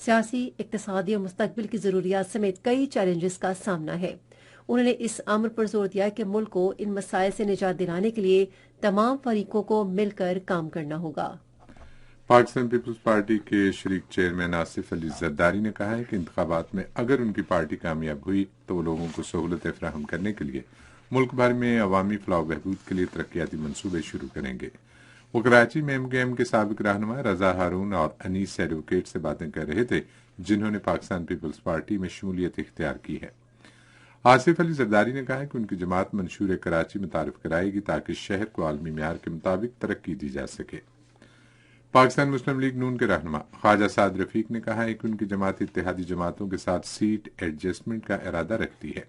سیاسی، اقتصادی اور مستقبل کی ضروریات سمیت کئی چیلنجز کا سامنا ہے۔ انہوں نے اس امر پر زور دیا کہ ملک کو ان مسائل سے نجات دلانے کے لیے تمام فریقوں کو مل کر کام کرنا ہوگا۔ پاکستان پیپلز پارٹی کے شریک چیئرمین آصف علی زرداری نے کہا ہے کہ انتخابات میں اگر ان کی پارٹی کامیاب ہوئی تو وہ لوگوں کو سہولتیں فراہم کرنے کے لیے ملک بھر میں عوامی فلاح و بہبود کے لیے ترقیاتی منصوبے شروع کریں گے۔ وہ کراچی میں MKM کے سابق رہنما رضا ہارون اور انیس ایڈوکیٹ سے باتیں کر رہے تھے، جنہوں نے پاکستان پیپلز پارٹی میں شمولیت اختیار کی ہے۔ آصف علی زرداری نے کہا کہ ان کی جماعت منشور کراچی متعارف کرائے گی تاکہ شہر کو عالمی معیار کے مطابق ترقی دی جا سکے۔ پاکستان مسلم لیگ نون کے رہنما خواجہ سعد رفیق نے کہا ہے کہ ان کی جماعت اتحادی جماعتوں کے ساتھ سیٹ ایڈجسٹمنٹ کا ارادہ رکھتی ہے۔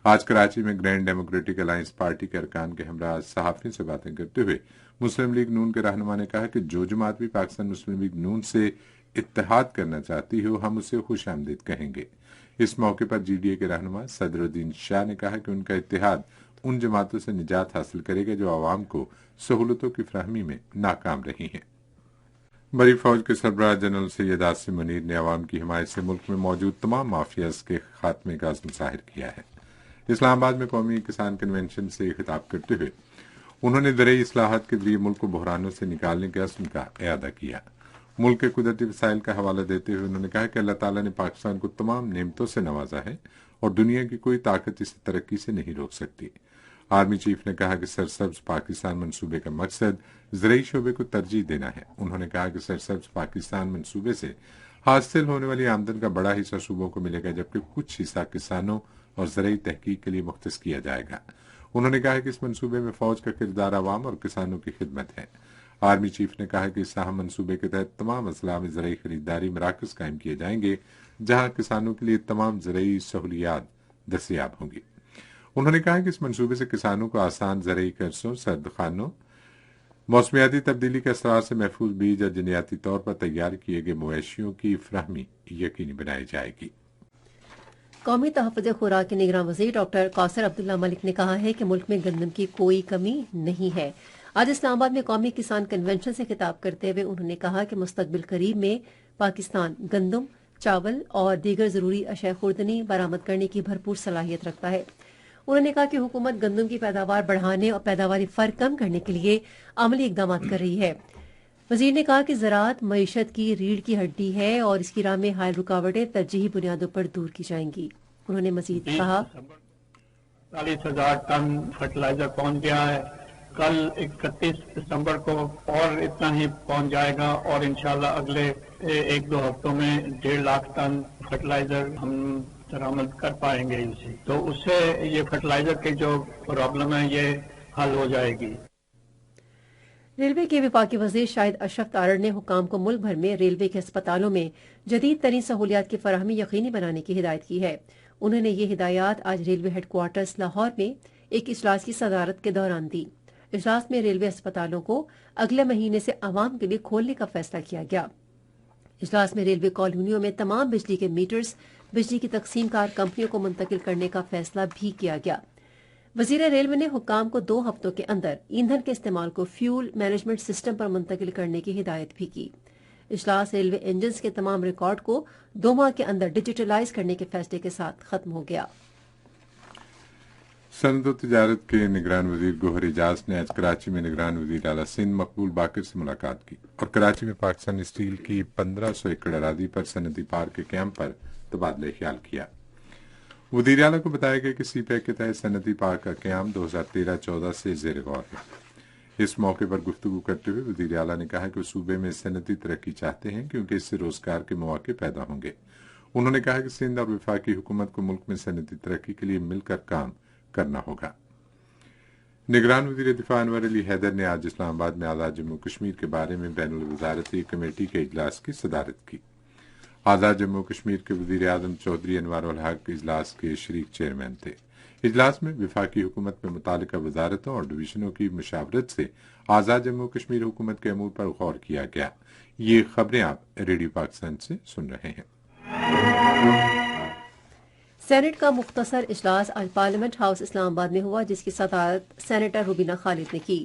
آج کراچی میں گرینڈ ڈیموکریٹک الائنس پارٹی کے ارکان کے ہمراہ صحافیوں سے باتیں کرتے ہوئے مسلم لیگ نون کے رہنما نے کہا کہ جو جماعت بھی پاکستان مسلم لیگ نون سے اتحاد کرنا چاہتی ہو ہم اسے خوش آمدید کہیں گے۔ اس موقع پر GDA کے رہنما صدر الدین شاہ نے کہا کہ ان کا اتحاد ان جماعتوں سے نجات حاصل کرے گا جو عوام کو سہولتوں کی فراہمی میں ناکام رہی ہیں۔ بری فوج کے سربراہ جنرل سید عاصم منیر نے عوام کی حمایت سے ملک میں موجود تمام مافیاز کے خاتمے کا عزم ظاہر کیا ہے۔ اسلام آباد میں قومی کسان کنونشن سے خطاب کرتے ہوئے انہوں نے زرعی اصلاحات کے ذریعے ملک کو بحرانوں سے نکالنے کے عزم کا اعادہ کیا۔ ملک کے قدرتی وسائل کا حوالہ دیتے ہوئے انہوں نے کہا کہ اللہ تعالیٰ نے پاکستان کو تمام نعمتوں سے نوازا ہے اور دنیا کی کوئی طاقت اسے ترقی سے نہیں روک سکتی۔ آرمی چیف نے کہا کہ سرسبز پاکستان منصوبے کا مقصد زرعی شعبے کو ترجیح دینا ہے۔ انہوں نے کہا کہ سرسبز پاکستان منصوبے سے حاصل ہونے والی آمدن کا بڑا حصہ صوبوں کو ملے گا جبکہ کچھ حصہ کسانوں اور زرعی تحقیق کے لیے مختص کیا جائے گا۔ انہوں نے کہا کہ اس منصوبے میں فوج کا کردار عوام اور کسانوں کی خدمت ہے۔ آرمی چیف نے کہا کہ اس اہم منصوبے کے تحت تمام اضلاع میں زرعی خریداری مراکز قائم کیے جائیں گے جہاں کسانوں کے لیے تمام زرعی سہولیات دستیاب ہوں گی۔ انہوں نے کہا کہ اس منصوبے سے کسانوں کو آسان زرعی قرضوں، سرد خانوں، موسمیاتی تبدیلی کے اثرات سے محفوظ بیج اور جنیاتی طور پر تیار کیے گئے مویشیوں کی فراہمی یقینی بنائی جائے گی۔ قومی تحفظ خوراک کے نگراں وزیر ڈاکٹر قاصر عبداللہ ملک نے کہا ہے کہ ملک میں گندم کی کوئی کمی نہیں ہے۔ آج اسلام آباد میں قومی کسان کنونشن سے خطاب کرتے ہوئے انہوں نے کہا کہ مستقبل قریب میں پاکستان گندم، چاول اور دیگر ضروری اشیاء خوردنی برآمد کرنے کی بھرپور صلاحیت رکھتا ہے۔ انہوں نے کہا کہ حکومت گندم کی پیداوار بڑھانے اور پیداواری فرق کم کرنے کے لیے عملی اقدامات کر رہی ہے۔ وزیر نے کہا کہ زراعت معیشت کی ریڑھ کی ہڈی ہے اور اس کی راہ میں حائل رکاوٹیں ترجیحی بنیادوں پر دور کی جائیں گی۔ انہوں نے مزید کہا 40,000 ٹن فرٹیلائزر پہنچ گیا ہے، کل 31 دسمبر کو اور اتنا ہی پہنچ جائے گا اور انشاءاللہ اگلے 1-2 ہفتوں میں 1.5 لاکھ ٹن فرٹیلائزر ہم درآمد کر پائیں گے اسے، تو اس سے یہ فرٹیلائزر کی جو پرابلم ہے یہ حل ہو جائے گی۔ ریلوے کے وفاقی وزیر شاہد اشرف تارڑ نے حکام کو ملک بھر میں ریلوے کے اسپتالوں میں جدید ترین سہولیات کی فراہمی یقینی بنانے کی ہدایت کی ہے۔ انہوں نے یہ ہدایات آج ریلوے ہیڈ کوارٹرز لاہور میں ایک اجلاس کی صدارت کے دوران دی۔ اجلاس میں ریلوے اسپتالوں کو اگلے مہینے سے عوام کے لیے کھولنے کا فیصلہ کیا گیا۔ اجلاس میں ریلوے کالونیوں میں تمام بجلی کے میٹرز بجلی کی تقسیم کار کمپنیوں کو منتقل کرنے کا فیصلہ بھی کیا گیا۔ وزیر ریلوے نے حکام کو 2 ہفتوں کے اندر ایندھن کے استعمال کو فیول مینجمنٹ سسٹم پر منتقل کرنے کی ہدایت بھی کی۔ اجلاس ریلوے انجنز کے تمام ریکارڈ کو 2 ماہ کے اندر ڈیجیٹلائز کرنے کے فیصلے کے ساتھ ختم ہو گیا۔ صنعت و تجارت کے نگران وزیر گوہر اعجاز نے آج کراچی میں نگران وزیر اعلیٰ سندھ مقبول باقر سے ملاقات کی اور کراچی میں پاکستان اسٹیل کی 1500 ایکڑ اراضی پر صنعتی پارک کے قیام پر تبادلہ خیال کیا۔ وزیر اعلیٰ کو بتایا گیا کہ سی پیک کے تحت صنعتی پارک کا قیام 2013-14 سے زیر غور ہے۔ اس موقع پر گفتگو کرتے ہوئے وزیر اعلیٰ نے کہا کہ وہ صوبے میں صنعتی ترقی چاہتے ہیں کیونکہ اس سے روزگار کے مواقع پیدا ہوں گے۔ انہوں نے کہا کہ سندھ اور وفاقی حکومت کو ملک میں صنعتی ترقی کے لیے مل کر کام کرنا ہوگا۔ نگران وزیر دفاع انور علی حیدر نے آج اسلام آباد میں آزاد جموں کشمیر کے بارے میں بین الوزارتی کمیٹی کے اجلاس کی صدارت کی۔ آزاد جموں کشمیر کے وزیر اعظم چودھری انوار الحق اجلاس کے شریک چیئرمین تھے۔ اجلاس میں وفاقی حکومت میں متعلقہ وزارتوں اور ڈویژنوں کی مشاورت سے آزاد جموں کشمیر حکومت کے امور پر غور کیا گیا۔ یہ خبریں آپ ریڈیو پاکستان سے سن رہے ہیں۔ سینٹ کا مختصر اجلاس آج پارلیمنٹ ہاؤس اسلام آباد میں ہوا جس کی صدارت سینیٹر روبینہ خالد نے کی۔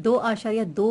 2.2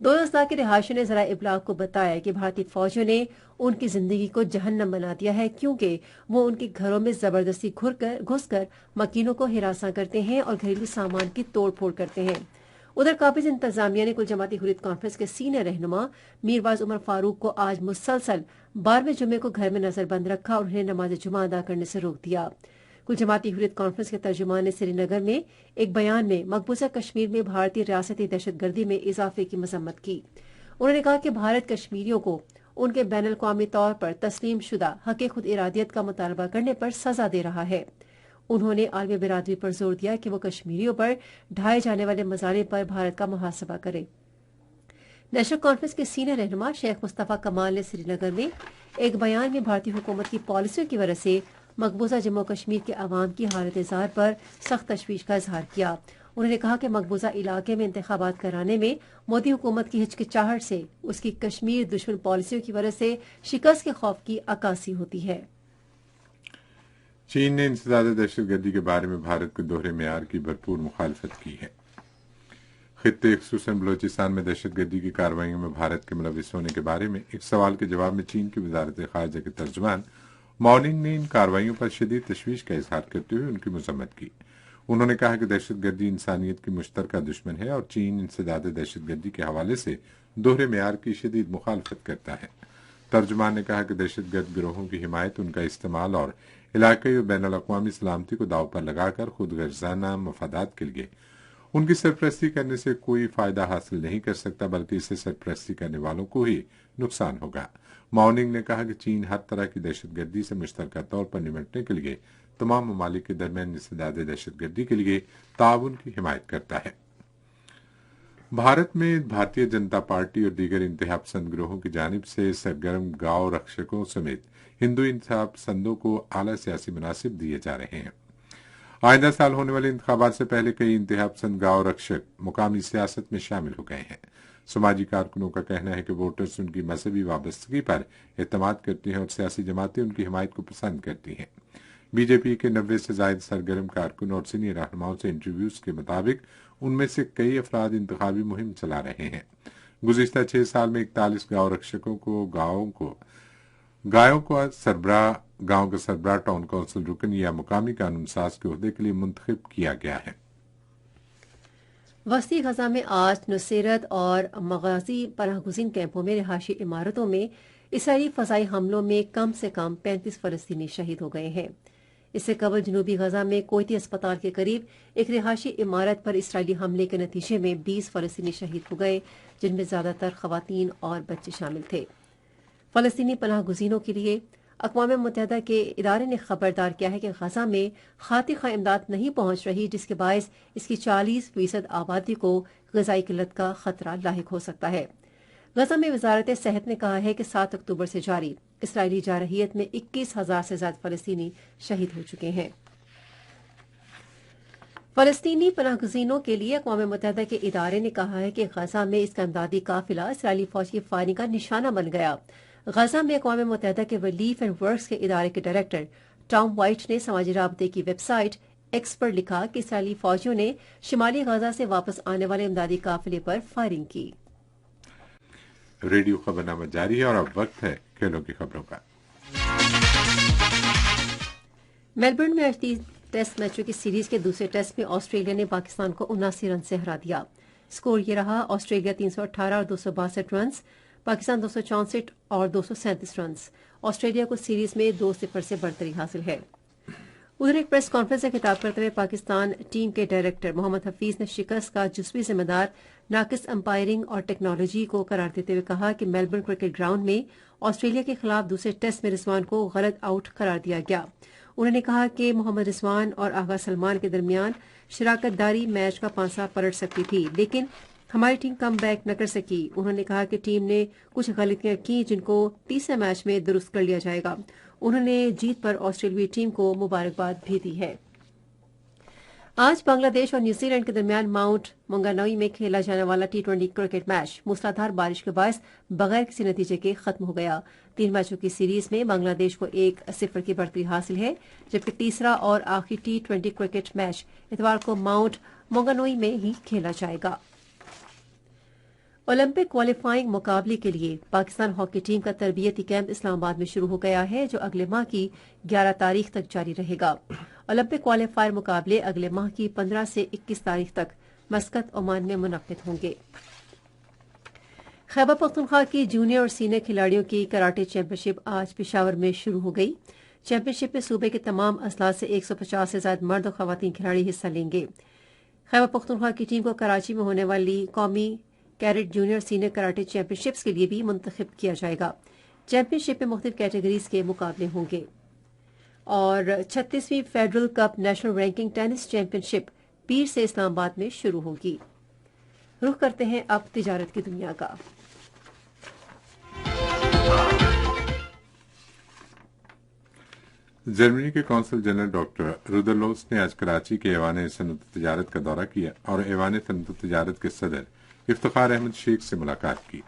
دو اضلاع کے رہائشیوں نے ذرائع ابلاغ کو بتایا کہ بھارتی فوجیوں نے ان کی زندگی کو جہنم بنا دیا ہے، کیونکہ وہ ان کے گھروں میں زبردستی گھس کر مکینوں کو ہراساں کرتے ہیں اور گھریلو سامان کی توڑ پھوڑ کرتے ہیں۔ ادھر قابض انتظامیہ نے کل جماعتی حریت کانفرنس کے سینئر رہنما میرواز عمر فاروق کو آج مسلسل 12ویں جمعے کو گھر میں نظر بند رکھا اور انہیں نماز جمعہ ادا کرنے سے روک دیا۔ کل جماعتی حریت کانفرنس کے ترجمان نے سری نگر میں ایک بیان میں مقبوضہ کشمیر میں بھارتی ریاستی دہشت گردی میں اضافے کی مذمت کی۔ انہوں نے کہا کہ بھارت کشمیریوں کو ان کے بین الاقوامی طور پر تسلیم شدہ حق خود ارادیت کا مطالبہ کرنے پر سزا دے رہا ہے۔ انہوں نے عالمی برادری پر زور دیا کہ وہ کشمیریوں پر ڈھائے جانے والے مظالم پر بھارت کا محاسبہ کرے۔ نیشنل کانفرنس کے سینئر رہنما شیخ مصطفیٰ کمال نے سری نگر میں ایک بیان میں بھارتی حکومت کی پالیسیوں کی وجہ سے مقبوضہ جموں کشمیر کے عوام کی حالت زار پر سخت تشویش کا اظہار کیا۔ انہوں نے کہا کہ مقبوضہ علاقے میں انتخابات کرانے میں مودی حکومت کی ہچکچاہٹ سے اس کی کشمیر دشمن پالیسیوں کی وجہ سے شکست کے خوف کی عکاسی ہوتی ہے۔ چین نے انسداد دہشت گردی کے بارے میں بھارت کو دوہرے معیار کی بھرپور مخالفت کی ہے۔ خطے خصوصاً بلوچستان میں دہشت گردی کی کارروائیوں میں بھارت کے ملوث ہونے کے بارے میں ایک سوال کے جواب میں چین کی وزارت خارجہ کے ترجمان ماؤننگ نے ان کارروائیوں پر شدید تشویش کا اظہار کرتے ہوئے ان کی مذمت کی۔ انہوں نے کہا کہ دہشت گردی انسانیت کی مشترکہ دشمن ہے اور چین انسداد دہشت گردی کے حوالے سے دوہرے معیار کی شدید مخالفت کرتا ہے۔ ترجمان نے کہا کہ دہشت گرد گروہوں کی حمایت، ان کا استعمال اور علاقائی اور بین الاقوامی سلامتی کو داؤ پر لگا کر خود غرضانہ مفادات کے لیے ان کی سرپرستی کرنے سے کوئی فائدہ حاصل نہیں کر سکتا، بلکہ اسے سرپرستی کرنے والوں کو ہی نقصان ہوگا۔ ماؤننگ نے کہا کہ چین ہر طرح کی دہشت گردی سے مشترکہ طور پر نمٹنے کے لیے تمام ممالک کے درمیان انسداد دہشت گردی کے لیے تعاون کی حمایت کرتا ہے۔ بھارت میں بھارتیہ جنتا پارٹی اور دیگر انتہا پسند گروہوں کی جانب سے سرگرم گاؤں رکشکوں سمیت ہندو انتہا پسندوں کو اعلیٰ سیاسی مناصب دیے جا رہے ہیں۔ آئندہ سال ہونے والے انتخابات سے پہلے کئی انتہا پسند گاؤں رکشک مقامی سیاست میں شامل ہو گئے ہیں۔ سماجی کارکنوں کا کہنا ہے کہ ووٹرز ان کی مذہبی وابستگی پر اعتماد کرتے ہیں اور سیاسی جماعتیں ان کی حمایت کو پسند کرتی ہیں۔ بی جے پی کے 90 سے زائد سرگرم کارکن اور سینئر رہنماؤں سے انٹرویوز کے مطابق ان میں سے کئی افراد انتخابی مہم چلا رہے ہیں۔ گزشتہ 6 سال میں 41 گاؤں رکشکوں کو گاؤں کا سربراہ ٹاؤن کونسل رکن یا مقامی قانون ساز کے عہدے کے لیے منتخب کیا گیا ہے۔ وسطی غزہ میں آج نصیرت اور مغازی پناہ گزین کیمپوں میں رہائشی عمارتوں میں اسرائیلی فضائی حملوں میں کم سے کم 35 فلسطینی شہید ہو گئے ہیں۔ اس سے قبل جنوبی غزہ میں کویتی اسپتال کے قریب ایک رہائشی عمارت پر اسرائیلی حملے کے نتیجے میں 20 فلسطینی شہید ہو گئے، جن میں زیادہ تر خواتین اور بچے شامل تھے۔ فلسطینی پناہ گزینوں کے لیے اقوام متحدہ کے ادارے نے خبردار کیا ہے کہ غزہ میں خاطی خواہ امداد نہیں پہنچ رہی، جس کے باعث اس کی 40% آبادی کو غذائی قلت کا خطرہ لاحق ہو سکتا ہے۔ غزہ میں وزارت صحت نے کہا ہے کہ 7 اکتوبر سے جاری اسرائیلی جارحیت میں 21,000 سے زیادہ فلسطینی شہید ہو چکے ہیں۔ فلسطینی پناہ گزینوں کے لیے اقوام متحدہ کے ادارے نے کہا ہے کہ غزہ میں اس کا امدادی قافلہ اسرائیلی فوج کی فائرنگ کا نشانہ بن گیا۔ غزہ میں اقوام متحدہ کے ریلیف اینڈ ورکس کے ادارے کے ڈائریکٹر ٹام وائٹ نے سماجی رابطے کی ویب سائٹ ایکس پر لکھا کہ اسرائیلی فوجیوں نے شمالی غزہ سے واپس آنے والے امدادی قافلے پر فائرنگ کی۔ ریڈیو خبرنامہ جاری ہے اور اب وقت ہے کھیلوں کی خبروں کا۔ میلبرن میں آج 3 ٹیسٹ میچوں کی سیریز کے دوسرے ٹیسٹ میں آسٹریلیا نے پاکستان کو 79 رن سے ہرا دیا۔ اسکور یہ رہا: آسٹریلیا 318 اور 262 رنز، پاکستان 264 اور 237 رنز۔ آسٹریلیا کو سیریز میں 2-0 سے برتری حاصل ہے۔ ادھر ایک پریس کانفرنس سے خطاب کرتے ہوئے پاکستان ٹیم کے ڈائریکٹر محمد حفیظ نے شکست کا جزوی ذمہ دار ناقص امپائرنگ اور ٹیکنالوجی کو قرار دیتے ہوئے کہا کہ میلبرن کرکٹ گراؤنڈ میں آسٹریلیا کے خلاف دوسرے ٹیسٹ میں رضوان کو غلط آؤٹ قرار دیا گیا۔ انہوں نے کہا کہ محمد رضوان اور آغا سلمان کے درمیان شراکت داری میچ کا پانسا پلٹ سکتی تھی، لیکن ہماری ٹیم کم بیک نہ کر سکی۔ انہوں نے کہا کہ ٹیم نے کچھ غلطیاں کی جن کو تیسرے میچ میں درست کر لیا جائے گا۔ انہوں نے جیت پر آسٹریلوی ٹیم کو مبارکباد بھی دی ہے۔ آج بنگلہ دیش اور نیوزی لینڈ کے درمیان ماؤنٹ مونگانوئی میں کھیلا جانے والا T20 کرکٹ میچ موسلادھار بارش کے باعث بغیر کسی نتیجے کے ختم ہو گیا۔ 3 میچوں کی سیریز میں بنگلہ دیش کو 1-0 کی برتری حاصل ہے، جبکہ تیسرا اور آخری T20 کرکٹ میچ اتوار کو ماؤنٹ مونگانوئی میں ہی کھیلا جائے گا۔ اولمپک کوالیفائنگ مقابلے کے لیے پاکستان ہاکی ٹیم کا تربیتی کیمپ اسلام آباد میں شروع ہو گیا ہے، جو اگلے ماہ کی 11 تاریخ تک جاری رہے گا۔ اولمپک کوالیفائر مقابلے اگلے ماہ کی 15 سے 21 تاریخ تک مسقط، عمان میں منعقد ہوں گے۔ خیبر پختونخوا کی جونیئر اور سینئر کھلاڑیوں کی کراٹے چیمپئن شپ آج پشاور میں شروع ہو گئی۔ چیمپئن شپ میں صوبے کے تمام اضلاع سے 150 سے زائد مرد اور خواتین کھلاڑی حصہ لیں گے۔ خیبر پختونخوا کی ٹیم کو کراچی میں ہونے والی قومی cadet junior senior karate champion ships کے لیے بھی منتخب کیا جائے گا۔ چیمپئن شپ میں مختلف کیٹیگریز کے مقابلے ہوں گے۔ اور 36ویں federal cup national ranking tennis championship پیر سے اسلام آباد میں شروع ہوگی۔ رخ کرتے ہیں اب تجارت کی دنیا کا۔ جرمنی کے قونصل جنرل ڈاکٹر رودرلوس نے آج کراچی کے ایوان صنعت تجارت کا دورہ کیا اور ایوان صنعت تجارت کے صدر افتخار احمد شیخ سے ملاقات کی۔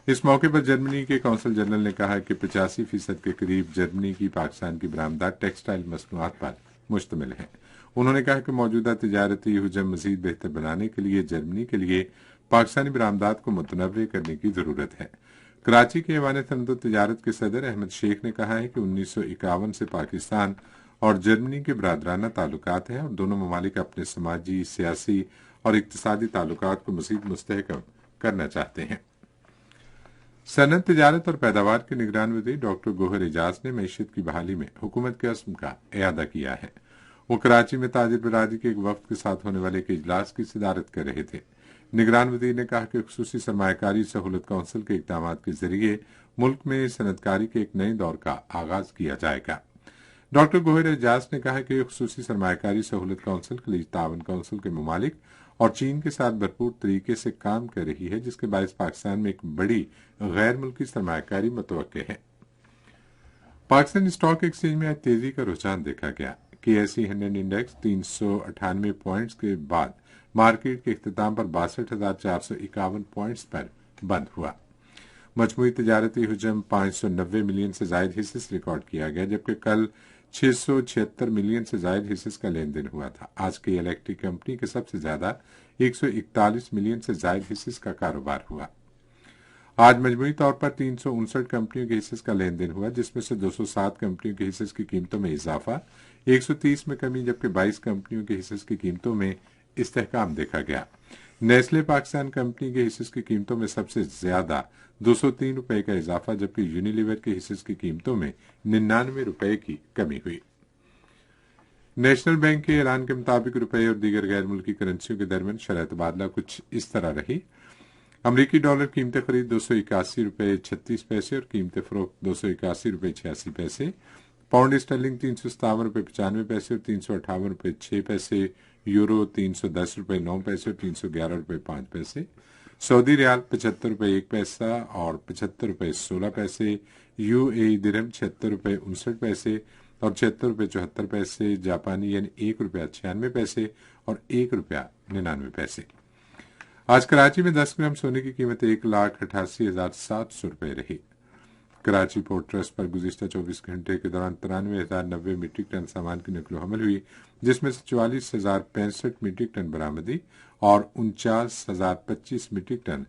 اس موقع پر جرمنی کے قونصل جنرل نے کہا کہ 85% کے قریب جرمنی کی پاکستان کی برآمدات ٹیکسٹائل مصنوعات پر مشتمل ہیں۔ انہوں نے کہا کہ موجودہ تجارتی حجم مزید بہتر بنانے کے لیے جرمنی کے لیے پاکستانی برآمدات کو متنوع کرنے کی ضرورت ہے۔ کراچی کے ایوان صنعت تجارت کے صدر احمد شیخ نے کہا ہے کہ 1951 سے پاکستان اور جرمنی کے برادرانہ تعلقات ہیں اور دونوں ممالک اپنے سماجی، سیاسی اور اقتصادی تعلقات کو مزید مستحکم کرنا چاہتے ہیں۔ صنعت تجارت اور پیداوار کے نگران وزیر ڈاکٹر گوہر اعجاز نے معیشت کی بحالی میں حکومت کے عزم کا اعادہ کیا ہے۔ وہ کراچی میں تاجر برادری کے ایک وفد کے ساتھ ہونے والے ایک اجلاس کی صدارت کر رہے تھے۔ نگران وزیر نے کہا کہ خصوصی سرمایہ کاری سہولت کونسل کے اقدامات کے ذریعے ملک میں صنعت کاری کے ایک نئے دور کا آغاز کیا جائے گا۔ ڈاکٹر گوہر اعجاز نے کہا کہ خصوصی سرمایہ کاری سہولت کونسل خلیج تعاون کونسل کے ممالک اور چین کے ساتھ بھرپور طریقے سے کام کر رہی ہے، جس کے باعث پاکستان میں ایک بڑی غیر ملکی سرمایہ کاری متوقع ہے۔ پاکستان اسٹاک ایکسچینج میں آج تیزی کا رجحان دیکھا گیا۔ KSE 100 انڈیکس 398 پوائنٹس کے بعد مارکیٹ کے اختتام پر 62,451 پوائنٹس پر بند ہوا۔ مجموعی تجارتی حجم 590 ملین سے زائد حصص ریکارڈ کیا گیا، جبکہ کل 676 ملین سے زائد حصص کا لین دین ہوا تھا۔ آج کی الیکٹرک کمپنی کے سب سے زیادہ 141 ملین سے زائد حصص کا کاروبار ہوا۔ آج مجموعی طور پر 359 کمپنیوں کے حصص کا لین دین ہوا، جس میں سے 207 کمپنیوں کے حصص کی قیمتوں میں اضافہ، 130 میں کمی، جبکہ 22 کمپنیوں کے حصص کی قیمتوں میں استحکام دیکھا گیا۔ نیسلے پاکستان کمپنی کے حصص کی قیمتوں میں سب سے زیادہ 203 روپے کا اضافہ، جبکہ یونیلیور کے حصص کی قیمتوں میں 99 روپے کی کمی ہوئی۔ نیشنل بینک کے اعلان کے مطابق روپے اور دیگر غیر ملکی کرنسیوں کے درمیان شرح تبادلہ کچھ اس طرح رہی۔ امریکی ڈالر قیمت خرید 281 روپے 36 پیسے اور قیمت فروخت 281 روپے 86 پیسے، پاؤنڈ اسٹرلنگ 357 روپے 95 پیسے اور 358 روپے 6 پیسے، یورو 310 روپے 9 پیسے اور 311 روپے 5 پیسے، سعودی ریال 75 روپے 1 پیسہ اور 75 روپے 16 پیسے، UAE درہم 76 روپے 59 پیسے اور 76 روپے 74 پیسے، جاپانی ین 1 روپیہ 96 پیسے اور 1 روپیہ 99 پیسے۔ آج کراچی میں 10 گرام سونے کی قیمت 1,88,700 روپے رہی۔ کراچی پورٹ ٹرسٹ پر گزشتہ 24 گھنٹے کے دوران 93,090 میٹرک ٹن سامان کی نقل و حمل ہوئی، جس میں سے 44,065 میٹرک ٹن برآمدی اور 49,025 میٹرک ٹن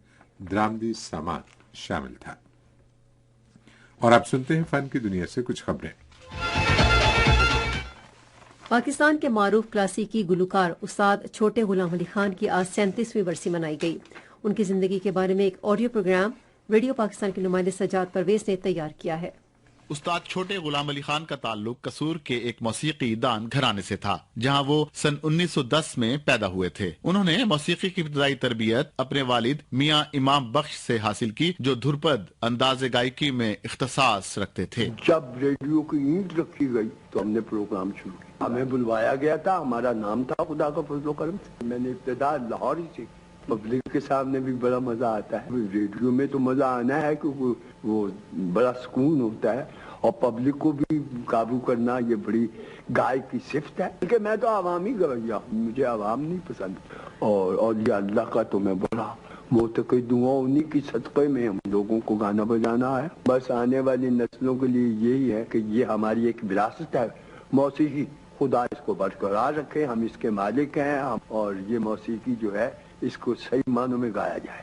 درآمدی سامان شامل تھا۔ اور اب سنتے ہیں فن کی دنیا سے کچھ خبریں۔ پاکستان کے معروف کلاسیکی گلوکار استاد چھوٹے غلام علی خان کی آج 37ویں برسی منائی گئی۔ ان کی زندگی کے بارے میں ایک آڈیو پروگرام ریڈیو پاکستان کے نمائندے سجاد پرویز نے تیار کیا ہے۔ استاد چھوٹے غلام علی خان کا تعلق قصور کے ایک موسیقی دان گھرانے سے تھا، جہاں وہ سن 1910 میں پیدا ہوئے تھے۔ انہوں نے موسیقی کی ابتدائی تربیت اپنے والد میاں امام بخش سے حاصل کی، جو دھرپد انداز گائیکی میں اختصاص رکھتے تھے۔ جب ریڈیو کی اینٹ رکھی گئی تو ہم نے پروگرام شروع کیا۔ ہمیں بلوایا گیا تھا، ہمارا نام تھا خدا کا فضل و کرم سے۔ میں نے ابتدا لاہور ہی سے، پبلک کے سامنے بھی بڑا مزہ آتا ہے۔ ریڈیو میں تو مزہ آنا ہے کیونکہ وہ بڑا سکون ہوتا ہے اور پبلک کو بھی قابو کرنا یہ بڑی گائیک کی صفت ہے۔ کہ میں تو عوامی گویا ہوں، مجھے عوام نہیں پسند، اور یہ اللہ کا تو میں بڑا موتقی دعا انہی کی صدقے میں ہم لوگوں کو گانا بجانا ہے۔ بس آنے والی نسلوں کے لیے یہی ہے کہ یہ ہماری ایک وراثت ہے موسیقی، خدا اس کو برقرار رکھے، ہم اس کے مالک ہیں، اور یہ موسیقی جو ہے اس کو صحیح معنوں میں گایا جائے۔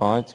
5,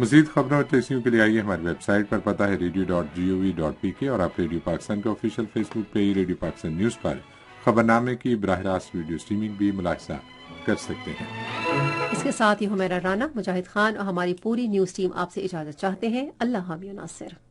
مزید خبروں اور تحریروں کے لیے آئیے ہماری ویب سائٹ پر، پتہ ہے radio.gov.pk، اور آپ ریڈیو پاکستان کے آفیشیل فیس بک پیج ریڈیو پاکستان نیوز پر خبرنامے کی براہ راست ویڈیو اسٹریمنگ بھی ملاحظہ کر سکتے ہیں۔ اس کے ساتھ ہی حمیرہ رانا، مجاہد خان اور ہماری پوری نیوز ٹیم آپ سے اجازت چاہتے ہیں۔ اللہ حامی و ناصر۔